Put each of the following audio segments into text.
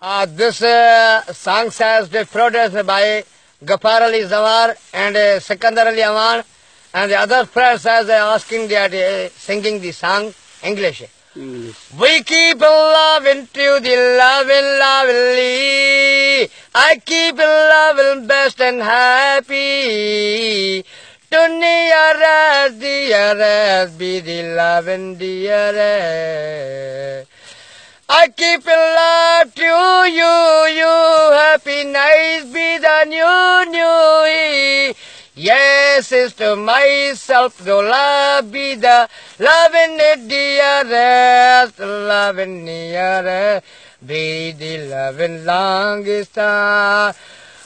This song says produced by Ghaffar Ali Zawar and Sikandar Ali Aman, and the other friend says asking that singing the song English. We keep loving to the loving, lovely. I keep loving best and happy. To nearest, dearest, be the loving dearest. I keep love to you, happy nice be the new. Yes, it's to myself, to love be the loving dearest, loving nearest, be the loving longest time.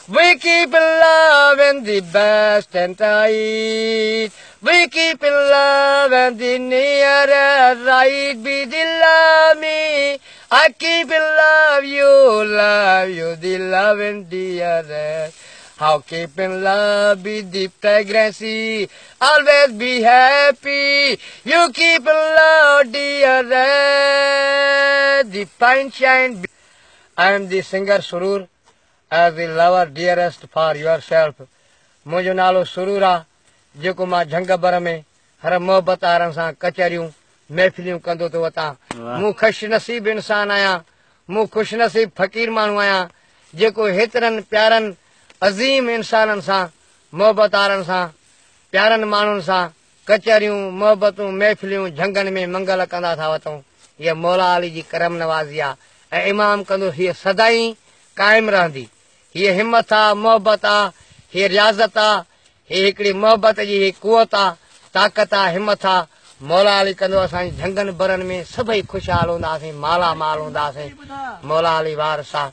We keep loving the best and tight. We keep loving the nearest right, be the love me. I keep love you, the loving dearest. How keep in love be the fragrancy, always be happy. You keep love, dearest, the fine shine. I am the singer Surur, as the lover dearest for yourself. मुझो नालो सुरूर आ, जेको मां झंग बर में हर मोहबत वारनि सां कचहरियूं महफ़िलियूं कंदो थो वतां। मूं ख़ुशि नसीब इंसान आहियां, मूं ख़ुशि नसीब फ़क़ीर माण्हू आहियां, जेको हेतिरनि प्यारनि अज़ीम इंसाननि सां मोहबत वारनि सां प्यारनि माण्हुनि सां कचहरियूं मोहबतूं महफ़िलियूं झंगनि में मंगल कंदा था वतूं। हीअ मौला अली जी करम नवाज़ी आहे ऐं इमाम कंदो हीअ सदाई क़ाइमु रहंदी। हीअ हिमत आहे, मोहबत आहे, हीअ रियाज़त आहे, हीअ हिकिड़ी मोहबत जी हीअ कुवत आहे, ताक़त आहे, हिमत आहे। मौला अली कंदो असांजी झंगनि बरनि में सभई ख़ुशहाल हूंदासीं, माला माल हूंदासीं। मौला अली वारिस आहे।